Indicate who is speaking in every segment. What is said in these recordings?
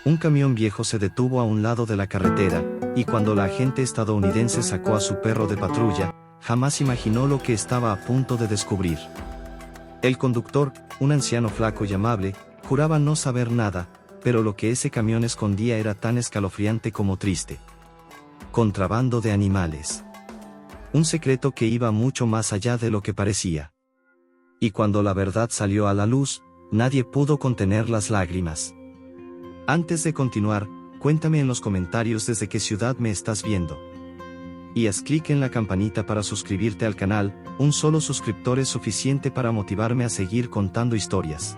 Speaker 1: Un camión viejo se detuvo a un lado de la carretera, y cuando la agente estadounidense sacó a su perro de patrulla, jamás imaginó lo que estaba a punto de descubrir. El conductor, un anciano flaco y amable, juraba no saber nada, pero lo que ese camión escondía era tan escalofriante como triste. Contrabando de animales. Un secreto que iba mucho más allá de lo que parecía. Y cuando la verdad salió a la luz, nadie pudo contener las lágrimas. Antes de continuar, cuéntame en los comentarios desde qué ciudad me estás viendo. Y haz clic en la campanita para suscribirte al canal, un solo suscriptor es suficiente para motivarme a seguir contando historias.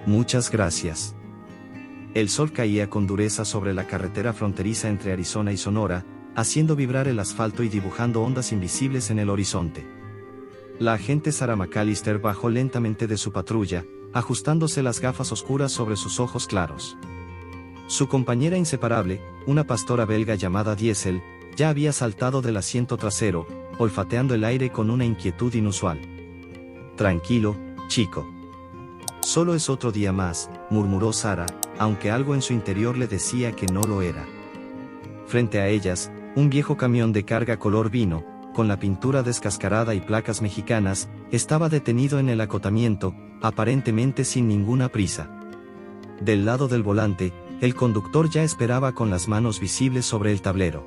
Speaker 1: Muchas gracias. El sol caía con dureza sobre la carretera fronteriza entre Arizona y Sonora, haciendo vibrar el asfalto y dibujando ondas invisibles en el horizonte. La agente Sarah McAllister bajó lentamente de su patrulla, ajustándose las gafas oscuras sobre sus ojos claros. Su compañera inseparable, una pastora belga llamada Diesel, ya había saltado del asiento trasero, olfateando el aire con una inquietud inusual. Tranquilo, chico. Solo es otro día más, murmuró Sarah, aunque algo en su interior le decía que no lo era. Frente a ellas, un viejo camión de carga color vino, con la pintura descascarada y placas mexicanas, estaba detenido en el acotamiento, aparentemente sin ninguna prisa. Del lado del volante, el conductor ya esperaba con las manos visibles sobre el tablero.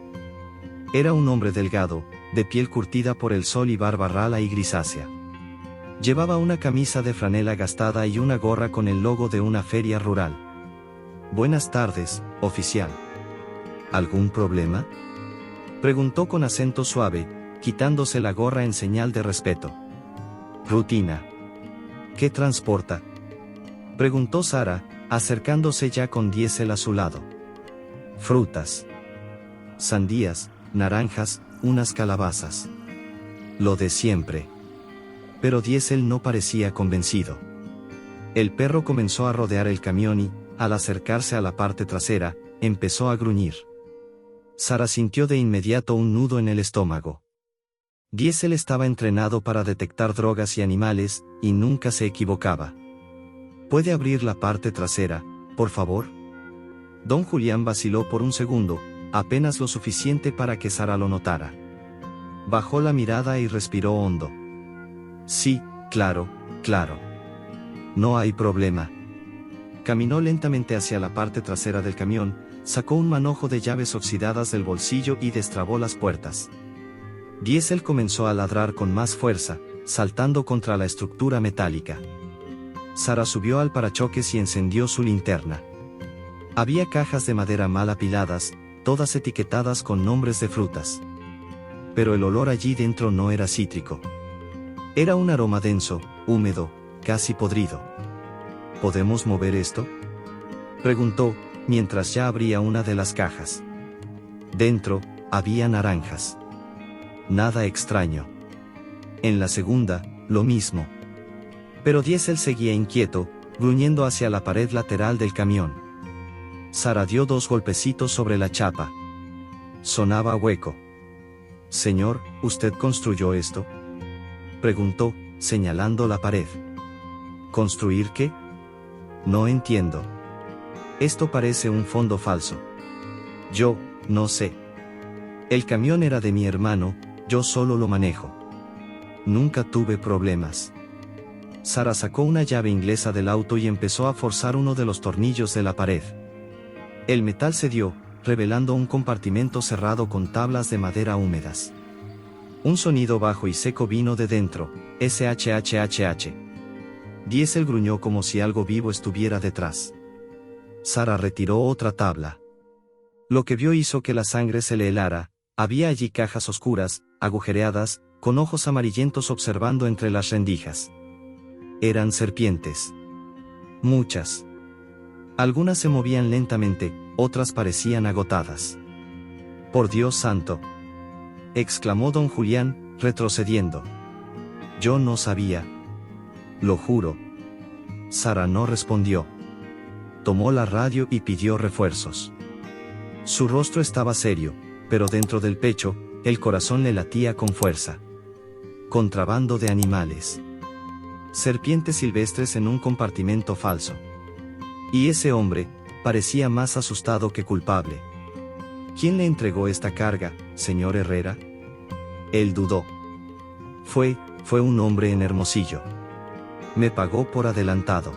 Speaker 1: Era un hombre delgado, de piel curtida por el sol y barba rala y grisácea. Llevaba una camisa de franela gastada y una gorra con el logo de una feria rural. Buenas tardes, oficial. ¿Algún problema?, preguntó con acento suave, quitándose la gorra en señal de respeto. Rutina. ¿Qué transporta?, preguntó Sarah, acercándose ya con Diesel a su lado. Frutas. Sandías, naranjas, unas calabazas. Lo de siempre. Pero Diesel no parecía convencido. El perro comenzó a rodear el camión y, al acercarse a la parte trasera, empezó a gruñir. Sarah sintió de inmediato un nudo en el estómago. Diesel estaba entrenado para detectar drogas y animales, y nunca se equivocaba. ¿Puede abrir la parte trasera, por favor? Don Julián vaciló por un segundo, apenas lo suficiente para que Sarah lo notara. Bajó la mirada y respiró hondo. Sí, claro, claro. No hay problema. Caminó lentamente hacia la parte trasera del camión, sacó un manojo de llaves oxidadas del bolsillo y destrabó las puertas. Diesel comenzó a ladrar con más fuerza, saltando contra la estructura metálica. Sarah subió al parachoques y encendió su linterna. Había cajas de madera mal apiladas, todas etiquetadas con nombres de frutas. Pero el olor allí dentro no era cítrico. Era un aroma denso, húmedo, casi podrido. ¿Podemos mover esto?, preguntó, mientras ya abría una de las cajas. Dentro, había naranjas. Nada extraño. En la segunda, lo mismo. Pero Diesel seguía inquieto, gruñendo hacia la pared lateral del camión. Sarah dio 2 golpecitos sobre la chapa. Sonaba hueco. Señor, ¿usted construyó esto?, preguntó, señalando la pared. ¿Construir qué? No entiendo. Esto parece un fondo falso. Yo, no sé. El camión era de mi hermano, yo solo lo manejo. Nunca tuve problemas. Sarah sacó una llave inglesa del auto y empezó a forzar uno de los tornillos de la pared. El metal cedió, revelando un compartimento cerrado con tablas de madera húmedas. Un sonido bajo y seco vino de dentro, shhhh. Diesel gruñó como si algo vivo estuviera detrás. Sarah retiró otra tabla. Lo que vio hizo que la sangre se le helara. Había allí cajas oscuras, agujereadas, con ojos amarillentos observando entre las rendijas. Eran serpientes. Muchas. Algunas se movían lentamente, otras parecían agotadas. Por Dios santo, exclamó don Julián, retrocediendo. Yo no sabía. Lo juro. Sarah no respondió. Tomó la radio y pidió refuerzos. Su rostro estaba serio, pero dentro del pecho, el corazón le latía con fuerza. Contrabando de animales. Serpientes silvestres en un compartimento falso. Y ese hombre, parecía más asustado que culpable. ¿Quién le entregó esta carga, señor Herrera? Él dudó. Fue un hombre en Hermosillo. Me pagó por adelantado.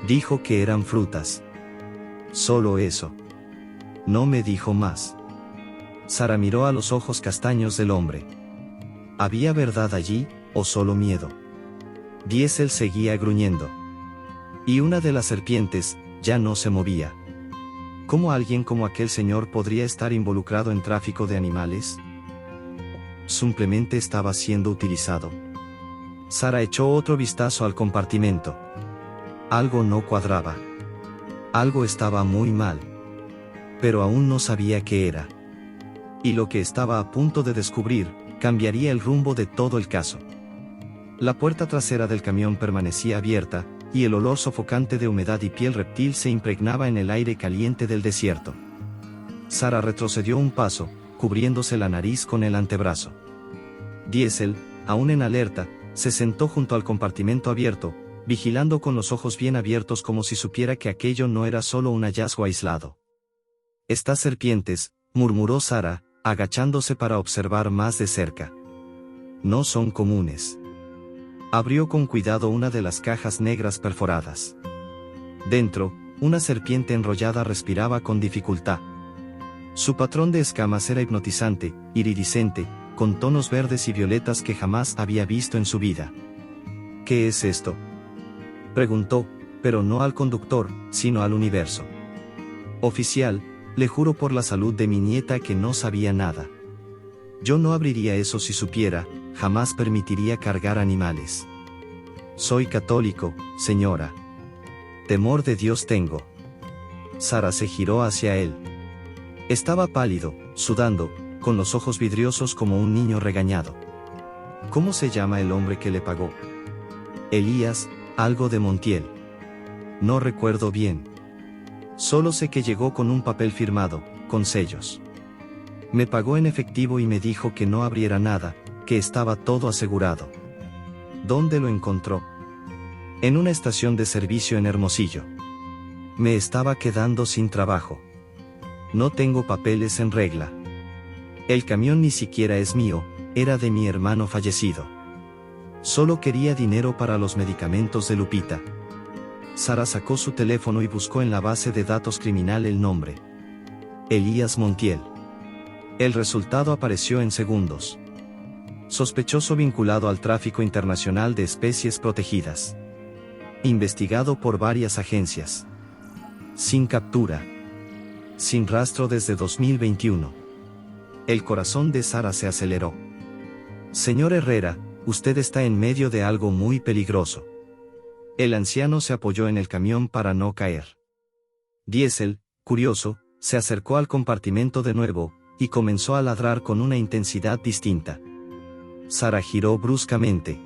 Speaker 1: Dijo que eran frutas. Solo eso. No me dijo más. Sara miró a los ojos castaños del hombre. ¿Había verdad allí, o solo miedo? Diesel seguía gruñendo. Y una de las serpientes, ya no se movía. ¿Cómo alguien como aquel señor podría estar involucrado en tráfico de animales? Simplemente estaba siendo utilizado. Sara echó otro vistazo al compartimento. Algo no cuadraba. Algo estaba muy mal. Pero aún no sabía qué era. Y lo que estaba a punto de descubrir, cambiaría el rumbo de todo el caso. La puerta trasera del camión permanecía abierta, y el olor sofocante de humedad y piel reptil se impregnaba en el aire caliente del desierto. Sara retrocedió un paso, cubriéndose la nariz con el antebrazo. Diesel, aún en alerta, se sentó junto al compartimento abierto, vigilando con los ojos bien abiertos como si supiera que aquello no era solo un hallazgo aislado. «Estas serpientes», murmuró Sara, agachándose para observar más de cerca. «No son comunes». Abrió con cuidado una de las cajas negras perforadas. Dentro, una serpiente enrollada respiraba con dificultad. Su patrón de escamas era hipnotizante, iridiscente, con tonos verdes y violetas que jamás había visto en su vida. «¿Qué es esto?», preguntó, pero no al conductor, sino al universo. «Oficial, le juro por la salud de mi nieta que no sabía nada. Yo no abriría eso si supiera, jamás permitiría cargar animales. Soy católico, señora. Temor de Dios tengo». Sara se giró hacia él. Estaba pálido, sudando, con los ojos vidriosos como un niño regañado. «¿Cómo se llama el hombre que le pagó?» «Elías, algo de Montiel. No recuerdo bien. Solo sé que llegó con un papel firmado, con sellos. Me pagó en efectivo y me dijo que no abriera nada, que estaba todo asegurado». «¿Dónde lo encontró?» «En una estación de servicio en Hermosillo. Me estaba quedando sin trabajo. No tengo papeles en regla. El camión ni siquiera es mío, era de mi hermano fallecido. Solo quería dinero para los medicamentos de Lupita». Sara sacó su teléfono y buscó en la base de datos criminal el nombre. Elías Montiel. El resultado apareció en segundos. Sospechoso vinculado al tráfico internacional de especies protegidas. Investigado por varias agencias. Sin captura. Sin rastro desde 2021. El corazón de Sara se aceleró. «Señor Herrera, usted está en medio de algo muy peligroso». El anciano se apoyó en el camión para no caer. Diesel, curioso, se acercó al compartimento de nuevo, y comenzó a ladrar con una intensidad distinta. Sara giró bruscamente.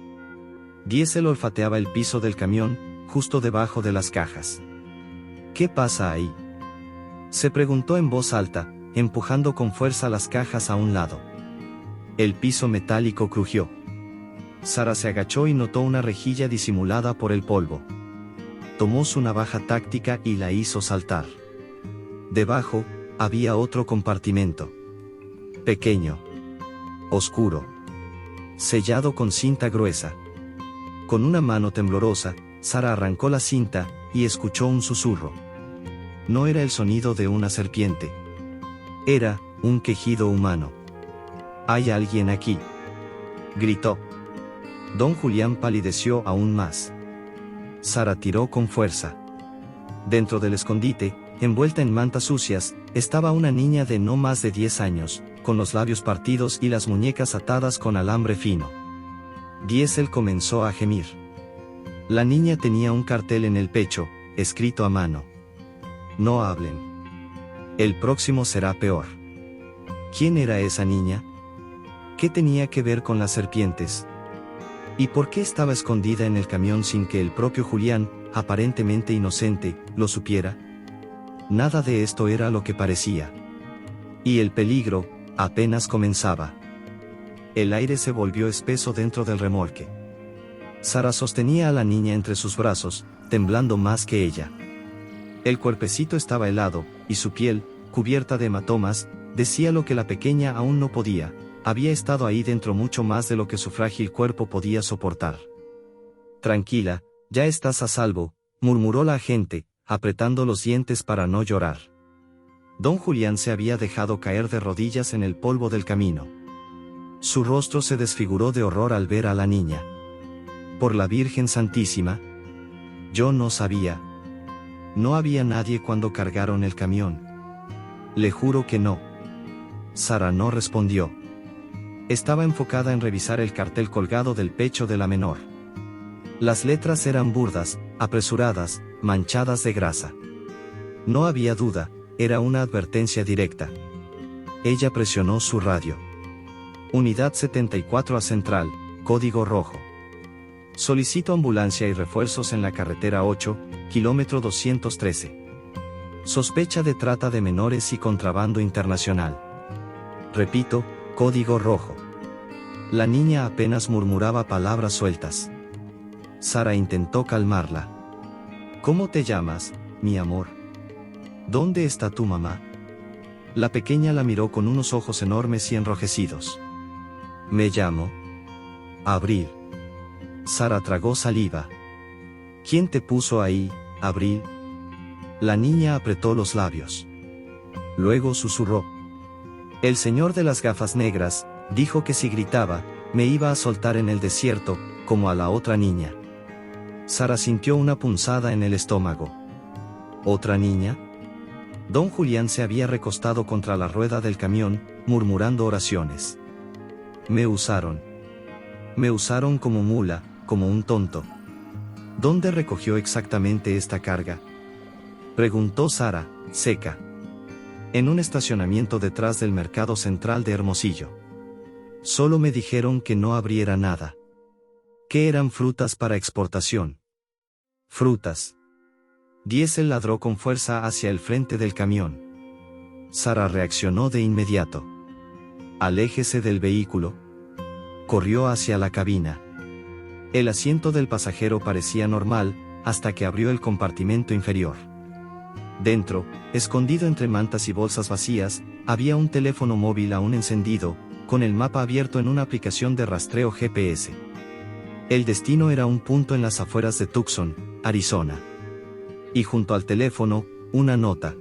Speaker 1: Diesel olfateaba el piso del camión, justo debajo de las cajas. «¿Qué pasa ahí?», se preguntó en voz alta, empujando con fuerza las cajas a un lado. El piso metálico crujió. Sara se agachó y notó una rejilla disimulada por el polvo. Tomó su navaja táctica y la hizo saltar. Debajo, había otro compartimento. Pequeño. Oscuro. Sellado con cinta gruesa. Con una mano temblorosa, Sara arrancó la cinta, y escuchó un susurro. No era el sonido de una serpiente. Era un quejido humano. «¿Hay alguien aquí?», gritó. Don Julián palideció aún más. Sara tiró con fuerza. Dentro del escondite, envuelta en mantas sucias, estaba una niña de no más de 10 años, con los labios partidos y las muñecas atadas con alambre fino. Diesel comenzó a gemir. La niña tenía un cartel en el pecho, escrito a mano. «No hablen. El próximo será peor». ¿Quién era esa niña? ¿Qué tenía que ver con las serpientes? ¿Y por qué estaba escondida en el camión sin que el propio Julián, aparentemente inocente, lo supiera? Nada de esto era lo que parecía. Y el peligro, apenas comenzaba. El aire se volvió espeso dentro del remolque. Sara sostenía a la niña entre sus brazos, temblando más que ella. El cuerpecito estaba helado, y su piel, cubierta de hematomas, decía lo que la pequeña aún no podía. Había estado ahí dentro mucho más de lo que su frágil cuerpo podía soportar. Tranquila, ya estás a salvo, murmuró la agente, apretando los dientes para no llorar. Don Julián se había dejado caer de rodillas en el polvo del camino. Su rostro se desfiguró de horror al ver a la niña. Por la Virgen Santísima. Yo no sabía. No había nadie cuando cargaron el camión. Le juro que no. Sara no respondió. Estaba enfocada en revisar el cartel colgado del pecho de la menor. Las letras eran burdas, apresuradas, manchadas de grasa. No había duda, era una advertencia directa. Ella presionó su radio. Unidad 74 a Central, código rojo. Solicito ambulancia y refuerzos en la carretera 8, kilómetro 213. Sospecha de trata de menores y contrabando internacional. Repito, código rojo. La niña apenas murmuraba palabras sueltas. Sara intentó calmarla. ¿Cómo te llamas, mi amor? ¿Dónde está tu mamá? La pequeña la miró con unos ojos enormes y enrojecidos. Me llamo Abril. Sara tragó saliva. ¿Quién te puso ahí, Abril? La niña apretó los labios. Luego susurró. El señor de las gafas negras, dijo que si gritaba, me iba a soltar en el desierto, como a la otra niña. Sara sintió una punzada en el estómago. ¿Otra niña? Don Julián se había recostado contra la rueda del camión, murmurando oraciones. Me usaron. Me usaron como mula, como un tonto. ¿Dónde recogió exactamente esta carga? Preguntó Sara, seca. En un estacionamiento detrás del mercado central de Hermosillo. Solo me dijeron que no abriera nada. Que eran frutas para exportación. Frutas. Diesel ladró con fuerza hacia el frente del camión. Sara reaccionó de inmediato. Aléjese del vehículo. Corrió hacia la cabina. El asiento del pasajero parecía normal, hasta que abrió el compartimento inferior. Dentro, escondido entre mantas y bolsas vacías, había un teléfono móvil aún encendido, con el mapa abierto en una aplicación de rastreo GPS. El destino era un punto en las afueras de Tucson, Arizona. Y junto al teléfono, una nota.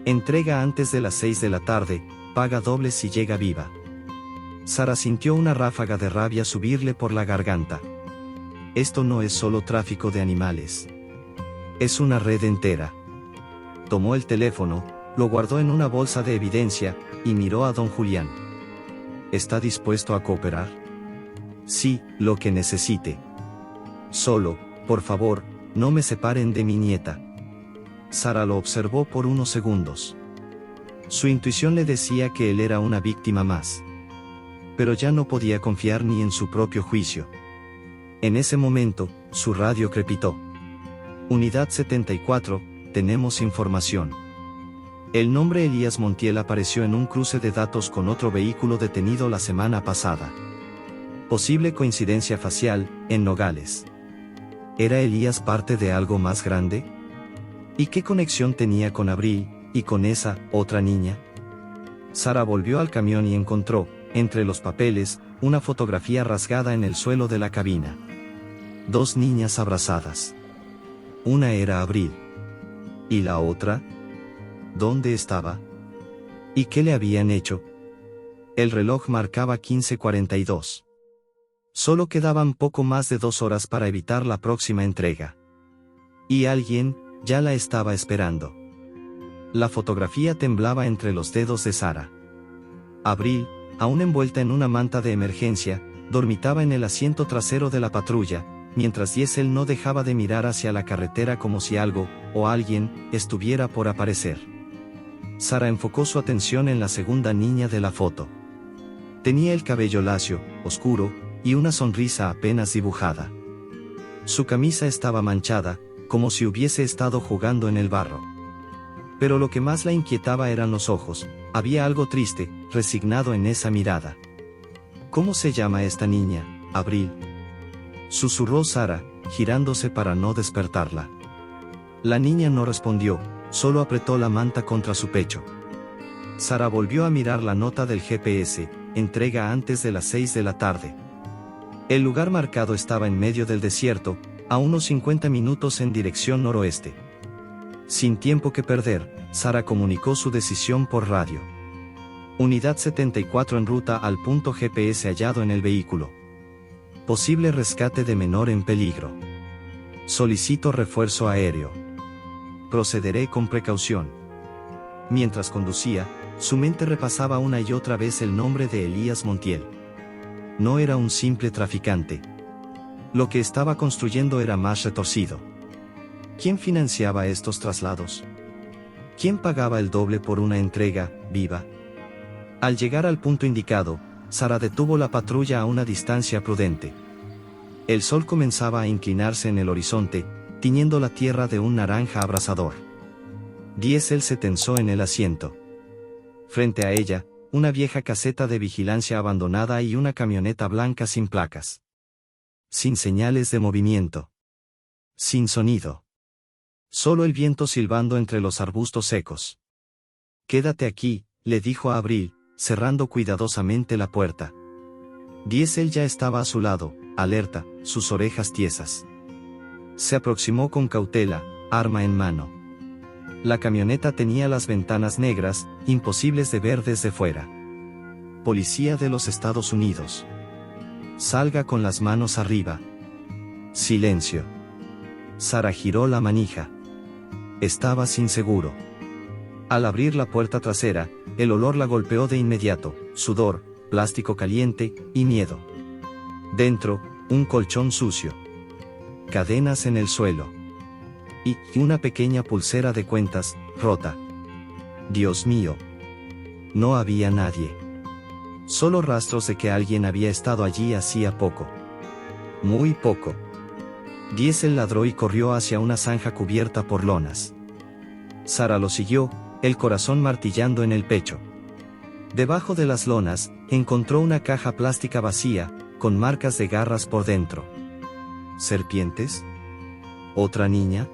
Speaker 1: Entrega antes de las 6 de la tarde, paga doble si llega viva. Sara sintió una ráfaga de rabia subirle por la garganta. Esto no es solo tráfico de animales. Es una red entera. Tomó el teléfono, lo guardó en una bolsa de evidencia, y miró a don Julián. ¿Está dispuesto a cooperar? Sí, lo que necesite. Solo, por favor, no me separen de mi nieta. Sara lo observó por unos segundos. Su intuición le decía que él era una víctima más. Pero ya no podía confiar ni en su propio juicio. En ese momento, su radio crepitó. Unidad 74, tenemos información. El nombre Elías Montiel apareció en un cruce de datos con otro vehículo detenido la semana pasada. Posible coincidencia facial, en Nogales. ¿Era Elías parte de algo más grande? ¿Y qué conexión tenía con Abril, y con esa otra niña? Sara volvió al camión y encontró, entre los papeles, una fotografía rasgada en el suelo de la cabina. 2 niñas abrazadas. Una era Abril. ¿Y la otra? ¿Dónde estaba? ¿Y qué le habían hecho? El reloj marcaba 15:42. Solo quedaban poco más de 2 horas para evitar la próxima entrega. Y alguien, ya la estaba esperando. La fotografía temblaba entre los dedos de Sara. Abril, aún envuelta en una manta de emergencia, dormitaba en el asiento trasero de la patrulla, mientras Diesel no dejaba de mirar hacia la carretera como si algo, o alguien, estuviera por aparecer. Sara enfocó su atención en la segunda niña de la foto. Tenía el cabello lacio, oscuro, y una sonrisa apenas dibujada. Su camisa estaba manchada, como si hubiese estado jugando en el barro. Pero lo que más la inquietaba eran los ojos, había algo triste, resignado en esa mirada. ¿Cómo se llama esta niña, Abril? Susurró Sara, girándose para no despertarla. La niña no respondió, solo apretó la manta contra su pecho. Sara volvió a mirar la nota del GPS, entrega antes de las 6 de la tarde. El lugar marcado estaba en medio del desierto, a unos 50 minutos en dirección noroeste. Sin tiempo que perder, Sara comunicó su decisión por radio. Unidad 74 en ruta al punto GPS hallado en el vehículo. Posible rescate de menor en peligro. Solicito refuerzo aéreo. Procederé con precaución. Mientras conducía, su mente repasaba una y otra vez el nombre de Elías Montiel. No era un simple traficante. Lo que estaba construyendo era más retorcido. ¿Quién financiaba estos traslados? ¿Quién pagaba el doble por una entrega viva? Al llegar al punto indicado, Sara detuvo la patrulla a una distancia prudente. El sol comenzaba a inclinarse en el horizonte, tiñendo la tierra de un naranja abrasador. Diesel se tensó en el asiento. Frente a ella, una vieja caseta de vigilancia abandonada y una camioneta blanca sin placas. Sin señales de movimiento. Sin sonido. Solo el viento silbando entre los arbustos secos. «Quédate aquí», le dijo a Abril, cerrando cuidadosamente la puerta. Diesel ya estaba a su lado, alerta, sus orejas tiesas. Se aproximó con cautela, arma en mano. La camioneta tenía las ventanas negras, imposibles de ver desde fuera. Policía de los Estados Unidos. Salga con las manos arriba. Silencio. Sara giró la manija. Estaba sin seguro. Al abrir la puerta trasera, el olor la golpeó de inmediato, sudor, plástico caliente, y miedo. Dentro, un colchón sucio. Cadenas en el suelo. Y una pequeña pulsera de cuentas, rota. Dios mío. No había nadie. Solo rastros de que alguien había estado allí hacía poco. Muy poco. Diesel ladró y corrió hacia una zanja cubierta por lonas. Sara lo siguió, el corazón martillando en el pecho. Debajo de las lonas, encontró una caja plástica vacía, con marcas de garras por dentro. ¿Serpientes? ¿Otra niña?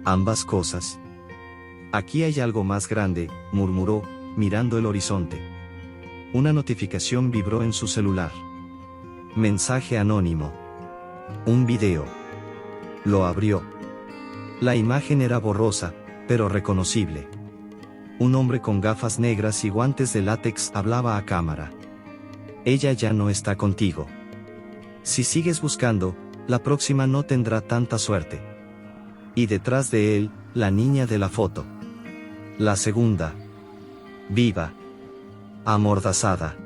Speaker 1: Ambas cosas. Aquí hay algo más grande, murmuró, mirando el horizonte. Una notificación vibró en su celular. Mensaje anónimo. Un video. Lo abrió. La imagen era borrosa, pero reconocible. Un hombre con gafas negras y guantes de látex hablaba a cámara. Ella ya no está contigo. Si sigues buscando, la próxima no tendrá tanta suerte. Y detrás de él, la niña de la foto. La segunda. Viva. Amordazada.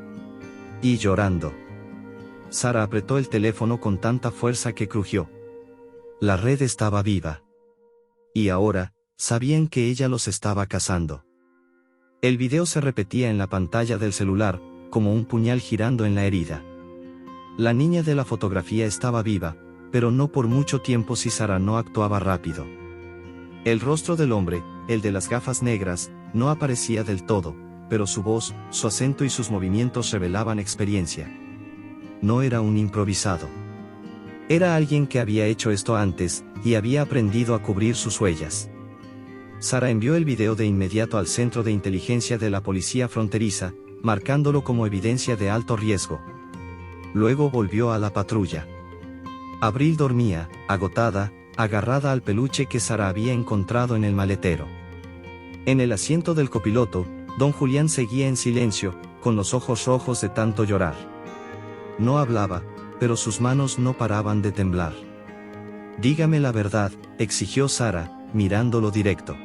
Speaker 1: Y llorando. Sara apretó el teléfono con tanta fuerza que crujió. La red estaba viva. Y ahora, sabían que ella los estaba cazando. El video se repetía en la pantalla del celular, como un puñal girando en la herida. La niña de la fotografía estaba viva, pero no por mucho tiempo si Sara no actuaba rápido. El rostro del hombre, el de las gafas negras, no aparecía del todo, pero su voz, su acento y sus movimientos revelaban experiencia. No era un improvisado. Era alguien que había hecho esto antes, y había aprendido a cubrir sus huellas. Sara envió el video de inmediato al centro de inteligencia de la policía fronteriza, marcándolo como evidencia de alto riesgo. Luego volvió a la patrulla. Abril dormía, agotada, agarrada al peluche que Sara había encontrado en el maletero. En el asiento del copiloto, don Julián seguía en silencio, con los ojos rojos de tanto llorar. No hablaba, pero sus manos no paraban de temblar. Dígame la verdad, exigió Sara, mirándolo directo.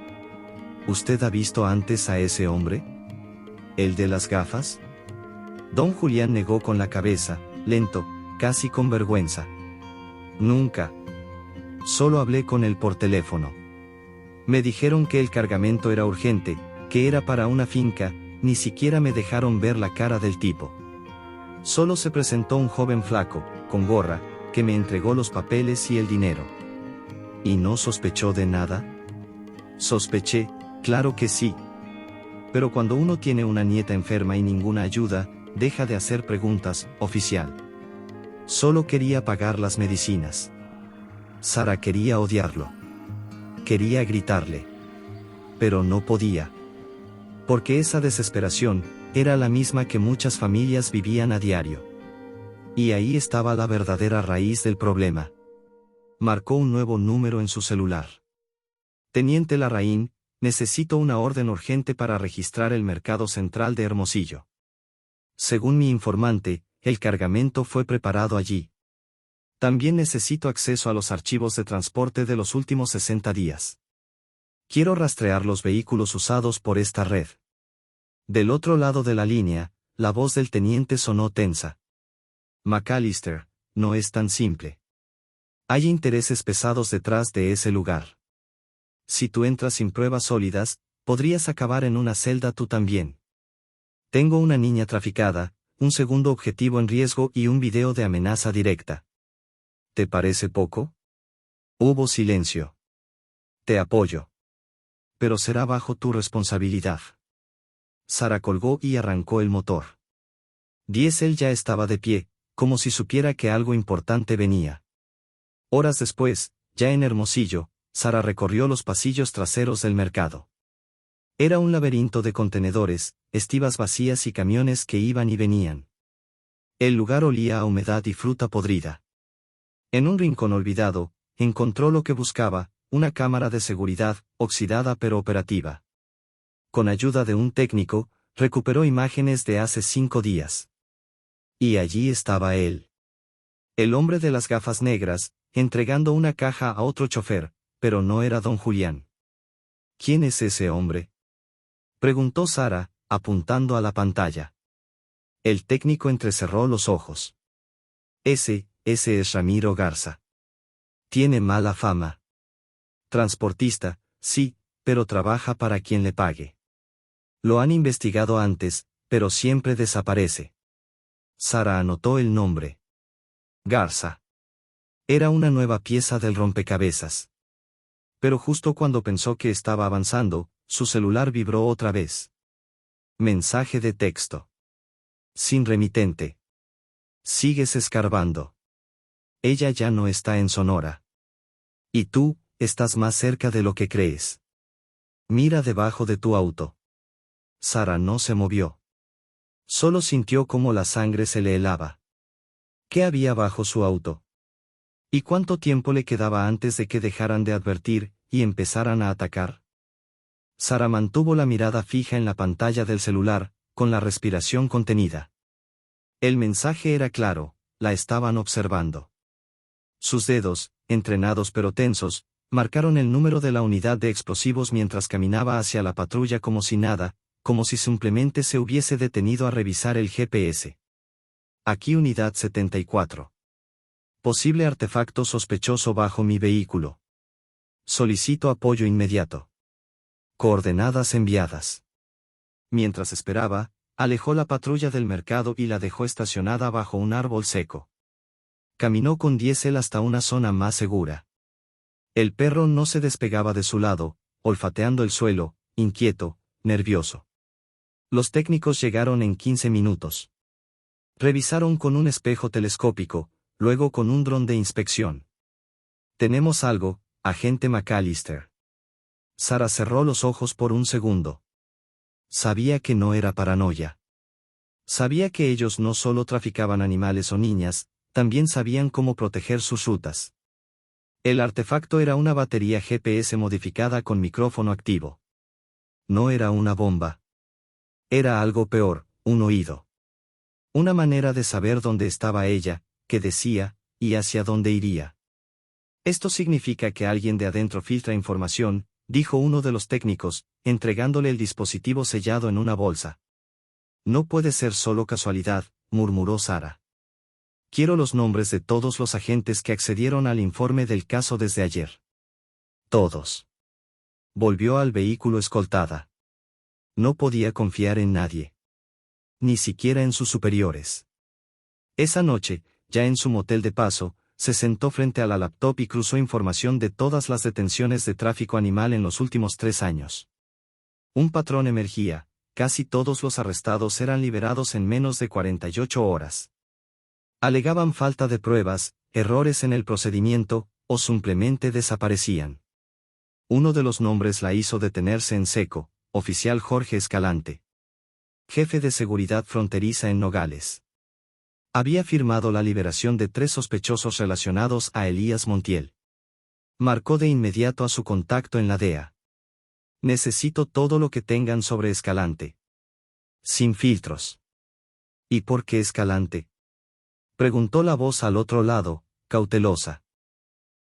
Speaker 1: ¿Usted ha visto antes a ese hombre? ¿El de las gafas? Don Julián negó con la cabeza, lento, casi con vergüenza. Nunca. Solo hablé con él por teléfono. Me dijeron que el cargamento era urgente, que era para una finca, ni siquiera me dejaron ver la cara del tipo. Solo se presentó un joven flaco, con gorra, que me entregó los papeles y el dinero. ¿Y no sospechó de nada? Sospeché, claro que sí. Pero cuando uno tiene una nieta enferma y ninguna ayuda, deja de hacer preguntas, oficial. Solo quería pagar las medicinas. Sara quería odiarlo. Quería gritarle. Pero no podía. Porque esa desesperación era la misma que muchas familias vivían a diario. Y ahí estaba la verdadera raíz del problema. Marcó un nuevo número en su celular. Teniente Larraín, necesito una orden urgente para registrar el mercado central de Hermosillo. Según mi informante, el cargamento fue preparado allí. También necesito acceso a los archivos de transporte de los últimos 60 días. Quiero rastrear los vehículos usados por esta red. Del otro lado de la línea, la voz del teniente sonó tensa. McAllister, no es tan simple. Hay intereses pesados detrás de ese lugar. Si tú entras sin pruebas sólidas, podrías acabar en una celda tú también. Tengo una niña traficada, un segundo objetivo en riesgo y un video de amenaza directa. ¿Te parece poco? Hubo silencio. Te apoyo. Pero será bajo tu responsabilidad. Sara colgó y arrancó el motor. Diesel ya estaba de pie, como si supiera que algo importante venía. Horas después, ya en Hermosillo, Sara recorrió los pasillos traseros del mercado. Era un laberinto de contenedores, estivas vacías y camiones que iban y venían. El lugar olía a humedad y fruta podrida. En un rincón olvidado, encontró lo que buscaba, una cámara de seguridad, oxidada pero operativa. Con ayuda de un técnico, recuperó imágenes de hace 5 días. Y allí estaba él. El hombre de las gafas negras, entregando una caja a otro chofer, pero no era don Julián. ¿Quién es ese hombre?, preguntó Sara, apuntando a la pantalla. El técnico entrecerró los ojos. Ese es Ramiro Garza. Tiene mala fama. Transportista, sí, pero trabaja para quien le pague. Lo han investigado antes, pero siempre desaparece. Sara anotó el nombre. Garza. Era una nueva pieza del rompecabezas. Pero justo cuando pensó que estaba avanzando, su celular vibró otra vez. Mensaje de texto. Sin remitente. Sigues escarbando. Ella ya no está en Sonora. Y tú, estás más cerca de lo que crees. Mira debajo de tu auto. Sara no se movió. Solo sintió cómo la sangre se le helaba. ¿Qué había bajo su auto? ¿Y cuánto tiempo le quedaba antes de que dejaran de advertir y empezaran a atacar? Sara mantuvo la mirada fija en la pantalla del celular, con la respiración contenida. El mensaje era claro, la estaban observando. Sus dedos, entrenados pero tensos, marcaron el número de la unidad de explosivos mientras caminaba hacia la patrulla como si nada, como si simplemente se hubiese detenido a revisar el GPS. Aquí unidad 74. Posible artefacto sospechoso bajo mi vehículo. Solicito apoyo inmediato. Coordenadas enviadas. Mientras esperaba, alejó la patrulla del mercado y la dejó estacionada bajo un árbol seco. Caminó con Diesel hasta una zona más segura. El perro no se despegaba de su lado, olfateando el suelo, inquieto, nervioso. Los técnicos llegaron en 15 minutos. Revisaron con un espejo telescópico, luego con un dron de inspección. Tenemos algo, agente McAllister. Sara cerró los ojos por un segundo. Sabía que no era paranoia. Sabía que ellos no solo traficaban animales o niñas, también sabían cómo proteger sus rutas. El artefacto era una batería GPS modificada con micrófono activo. No era una bomba. Era algo peor, un oído. Una manera de saber dónde estaba ella, qué decía, y hacia dónde iría. Esto significa que alguien de adentro filtra información, dijo uno de los técnicos, entregándole el dispositivo sellado en una bolsa. No puede ser solo casualidad, murmuró Sara. Quiero los nombres de todos los agentes que accedieron al informe del caso desde ayer. Todos. Volvió al vehículo escoltada. No podía confiar en nadie. Ni siquiera en sus superiores. Esa noche, ya en su motel de paso, se sentó frente a la laptop y cruzó información de todas las detenciones de tráfico animal en los últimos 3 años. Un patrón emergía, casi todos los arrestados eran liberados en menos de 48 horas. Alegaban falta de pruebas, errores en el procedimiento, o simplemente desaparecían. Uno de los nombres la hizo detenerse en seco: oficial Jorge Escalante, jefe de seguridad fronteriza en Nogales. Había firmado la liberación de 3 sospechosos relacionados a Elías Montiel. Marcó de inmediato a su contacto en la DEA. Necesito todo lo que tengan sobre Escalante. Sin filtros. ¿Y por qué Escalante?, preguntó la voz al otro lado, cautelosa.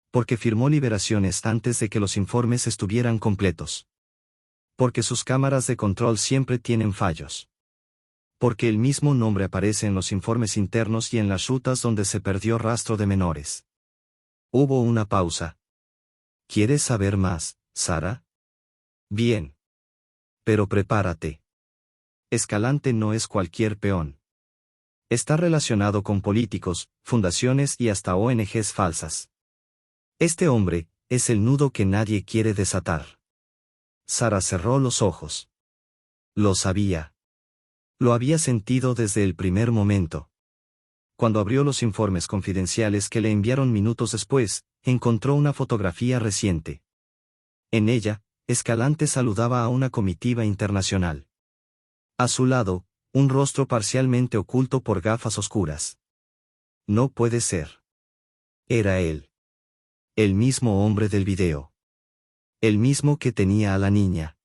Speaker 1: Porque firmó liberaciones antes de que los informes estuvieran completos. Porque sus cámaras de control siempre tienen fallos. Porque el mismo nombre aparece en los informes internos y en las rutas donde se perdió rastro de menores. Hubo una pausa. ¿Quieres saber más, Sara? Bien. Pero prepárate. Escalante no es cualquier peón. Está relacionado con políticos, fundaciones y hasta ONGs falsas. Este hombre es el nudo que nadie quiere desatar. Sara cerró los ojos. Lo sabía. Lo había sentido desde el primer momento. Cuando abrió los informes confidenciales que le enviaron minutos después, encontró una fotografía reciente. En ella, Escalante saludaba a una comitiva internacional. A su lado, un rostro parcialmente oculto por gafas oscuras. No puede ser. Era él. El mismo hombre del video. El mismo que tenía a la niña.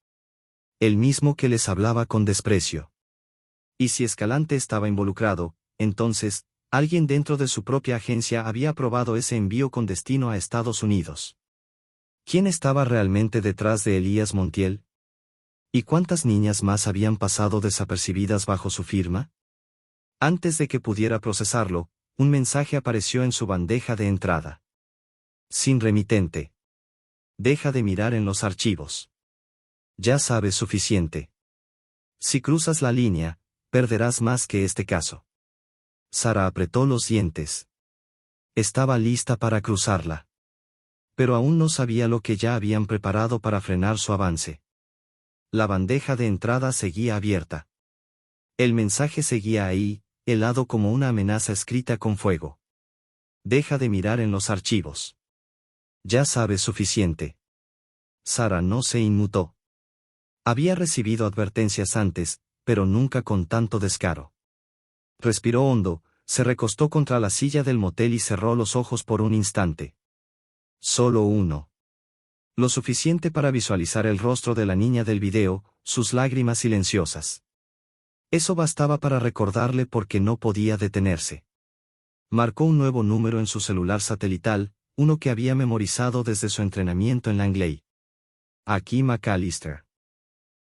Speaker 1: El mismo que les hablaba con desprecio. Y si Escalante estaba involucrado, entonces, alguien dentro de su propia agencia había aprobado ese envío con destino a Estados Unidos. ¿Quién estaba realmente detrás de Elías Montiel? ¿Y cuántas niñas más habían pasado desapercibidas bajo su firma? Antes de que pudiera procesarlo, un mensaje apareció en su bandeja de entrada. Sin remitente. Deja de mirar en los archivos. Ya sabes suficiente. Si cruzas la línea, perderás más que este caso. Sara apretó los dientes. Estaba lista para cruzarla. Pero aún no sabía lo que ya habían preparado para frenar su avance. La bandeja de entrada seguía abierta. El mensaje seguía ahí, helado como una amenaza escrita con fuego. Deja de mirar en los archivos. Ya sabes suficiente. Sara no se inmutó. Había recibido advertencias antes, pero nunca con tanto descaro. Respiró hondo, se recostó contra la silla del motel y cerró los ojos por un instante. Solo uno. Lo suficiente para visualizar el rostro de la niña del video, sus lágrimas silenciosas. Eso bastaba para recordarle por qué no podía detenerse. Marcó un nuevo número en su celular satelital, uno que había memorizado desde su entrenamiento en Langley. Aquí McAllister.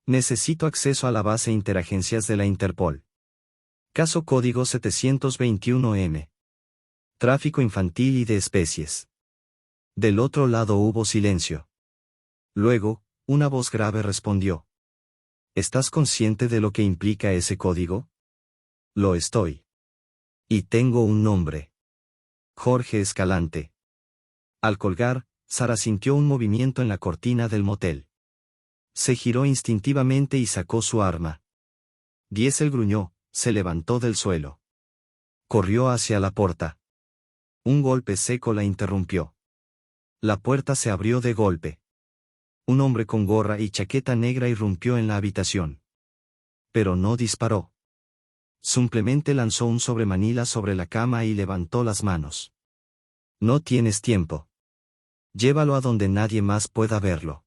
Speaker 1: Necesito acceso a la base interagencias de la Interpol. Caso código 721M. Tráfico infantil y de especies. Del otro lado hubo silencio. Luego, una voz grave respondió. ¿Estás consciente de lo que implica ese código? Lo estoy. Y tengo un nombre. Jorge Escalante. Al colgar, Sara sintió un movimiento en la cortina del motel. Se giró instintivamente y sacó su arma. Diesel gruñó, se levantó del suelo. Corrió hacia la puerta. Un golpe seco la interrumpió. La puerta se abrió de golpe. Un hombre con gorra y chaqueta negra irrumpió en la habitación. Pero no disparó. Simplemente lanzó un sobremanila sobre la cama y levantó las manos. No tienes tiempo. Llévalo a donde nadie más pueda verlo.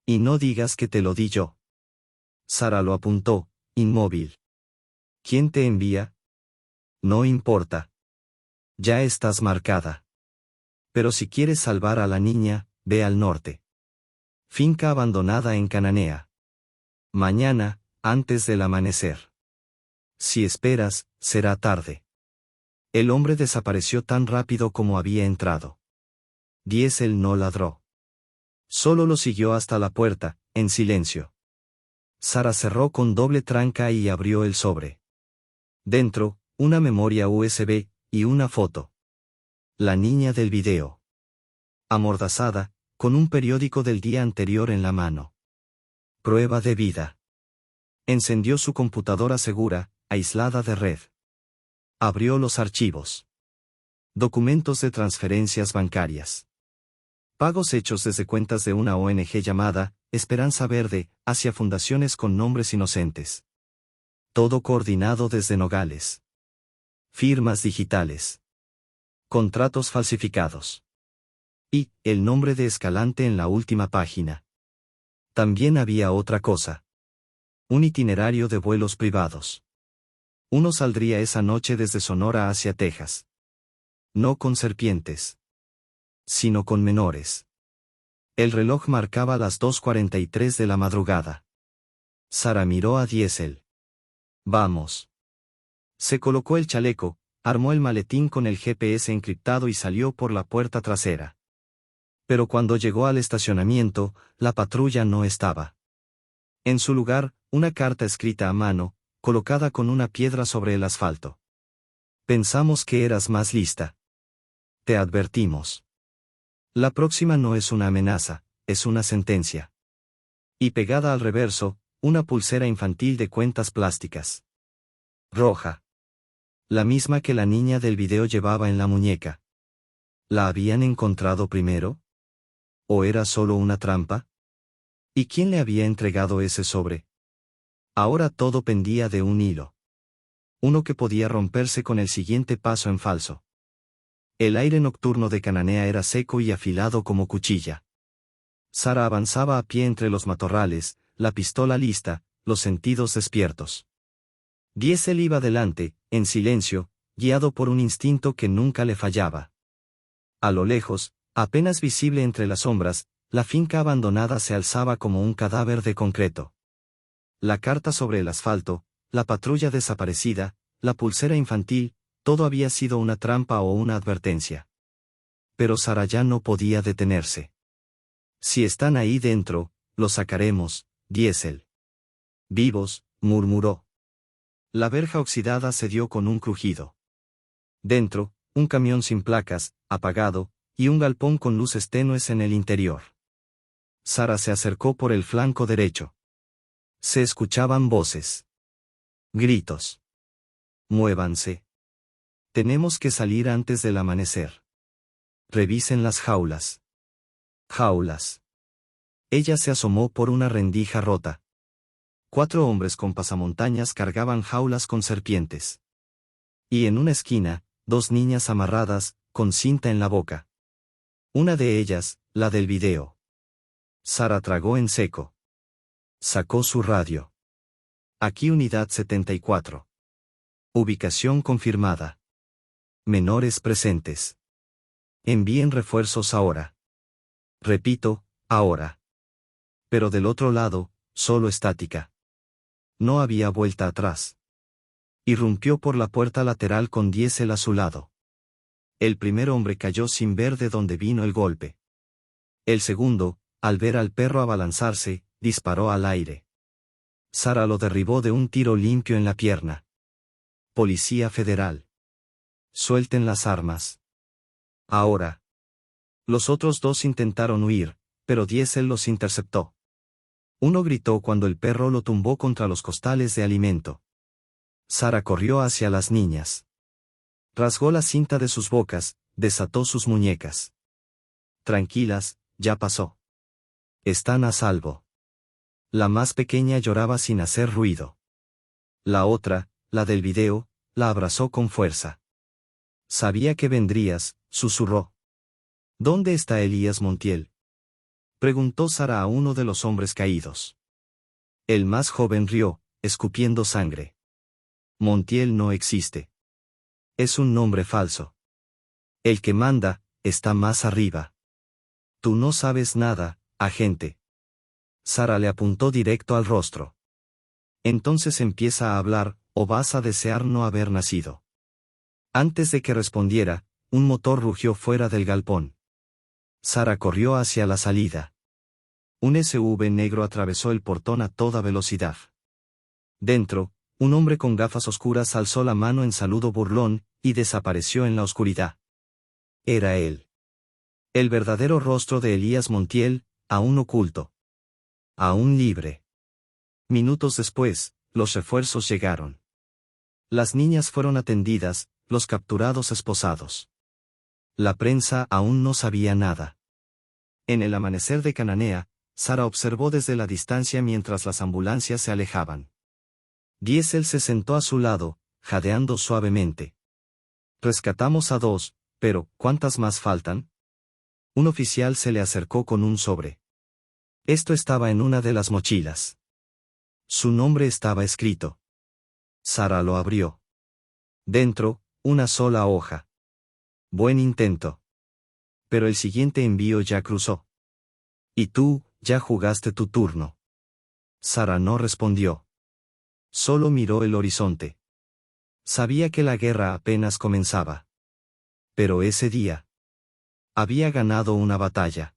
Speaker 1: Y no digas que te lo di yo. Sara lo apuntó, inmóvil. ¿Quién te envía? No importa. Ya estás marcada. Pero si quieres salvar a la niña, ve al norte. Finca abandonada en Cananea. Mañana, antes del amanecer. Si esperas, será tarde. El hombre desapareció tan rápido como había entrado. Diesel no ladró. Solo lo siguió hasta la puerta, en silencio. Sara cerró con doble tranca y abrió el sobre. Dentro, una memoria USB, y una foto. La niña del video. Amordazada, con un periódico del día anterior en la mano. Prueba de vida. Encendió su computadora segura, aislada de red. Abrió los archivos. Documentos de transferencias bancarias. Pagos hechos desde cuentas de una ONG llamada Esperanza Verde, hacia fundaciones con nombres inocentes. Todo coordinado desde Nogales. Firmas digitales. Contratos falsificados. Y el nombre de Escalante en la última página. También había otra cosa. Un itinerario de vuelos privados. Uno saldría esa noche desde Sonora hacia Texas. No con serpientes, sino con menores. El reloj marcaba las 2:43 de la madrugada. Sara miró a Diesel. Vamos. Se colocó el chaleco, armó el maletín con el GPS encriptado y salió por la puerta trasera. Pero cuando llegó al estacionamiento, la patrulla no estaba. En su lugar, una carta escrita a mano, colocada con una piedra sobre el asfalto. Pensamos que eras más lista. Te advertimos. La próxima no es una amenaza, es una sentencia. Y pegada al reverso, una pulsera infantil de cuentas plásticas. Roja. La misma que la niña del video llevaba en la muñeca. ¿La habían encontrado primero? ¿O era solo una trampa? ¿Y quién le había entregado ese sobre? Ahora todo pendía de un hilo. Uno que podía romperse con el siguiente paso en falso. El aire nocturno de Cananea era seco y afilado como cuchilla. Sara avanzaba a pie entre los matorrales, la pistola lista, los sentidos despiertos. Diesel iba delante, en silencio, guiado por un instinto que nunca le fallaba. A lo lejos, apenas visible entre las sombras, la finca abandonada se alzaba como un cadáver de concreto. La carta sobre el asfalto, la patrulla desaparecida, la pulsera infantil, todo había sido una trampa o una advertencia. Pero Sara ya no podía detenerse. Si están ahí dentro, los sacaremos, Diesel. Vivos, murmuró. La verja oxidada se dio con un crujido. Dentro, un camión sin placas, apagado, y un galpón con luces tenues en el interior. Sara se acercó por el flanco derecho. Se escuchaban voces. Gritos. Muévanse. Tenemos que salir antes del amanecer. Revisen las jaulas. Jaulas. Ella se asomó por una rendija rota. 4 hombres con pasamontañas cargaban jaulas con serpientes. Y en una esquina, 2 niñas amarradas, con cinta en la boca. Una de ellas, la del video. Sara tragó en seco. Sacó su radio. Aquí Unidad 74. Ubicación confirmada. Menores presentes. Envíen refuerzos ahora. Repito, ahora. Pero del otro lado, solo estática. No había vuelta atrás. Irrumpió por la puerta lateral con Diesel a su lado. El primer hombre cayó sin ver de dónde vino el golpe. El segundo, al ver al perro abalanzarse, disparó al aire. Sara lo derribó de un tiro limpio en la pierna. Policía Federal. Suelten las armas. Ahora. Los otros 2 intentaron huir, pero Diesel los interceptó. Uno gritó cuando el perro lo tumbó contra los costales de alimento. Sara corrió hacia las niñas. Rasgó la cinta de sus bocas, desató sus muñecas. Tranquilas, ya pasó. Están a salvo. La más pequeña lloraba sin hacer ruido. La otra, la del video, la abrazó con fuerza. Sabía que vendrías, susurró. ¿Dónde está Elías Montiel? Preguntó Sara a uno de los hombres caídos. El más joven rió, escupiendo sangre. Montiel no existe. Es un nombre falso. El que manda, está más arriba. Tú no sabes nada, agente. Sara le apuntó directo al rostro. Entonces empieza a hablar, o vas a desear no haber nacido. Antes de que respondiera, un motor rugió fuera del galpón. Sara corrió hacia la salida. Un SUV negro atravesó el portón a toda velocidad. Dentro, un hombre con gafas oscuras alzó la mano en saludo burlón, y desapareció en la oscuridad. Era él. El verdadero rostro de Elías Montiel, aún oculto. Aún libre. Minutos después, los refuerzos llegaron. Las niñas fueron atendidas, los capturados esposados. La prensa aún no sabía nada. En el amanecer de Cananea, Sara observó desde la distancia mientras las ambulancias se alejaban. Diesel se sentó a su lado, jadeando suavemente. Rescatamos a 2, pero ¿cuántas más faltan? Un oficial se le acercó con un sobre. Esto estaba en una de las mochilas. Su nombre estaba escrito. Sara lo abrió. Dentro, una sola hoja. Buen intento. Pero el siguiente envío ya cruzó. Y tú, ya jugaste tu turno. Sara no respondió. Solo miró el horizonte. Sabía que la guerra apenas comenzaba. Pero ese día había ganado una batalla.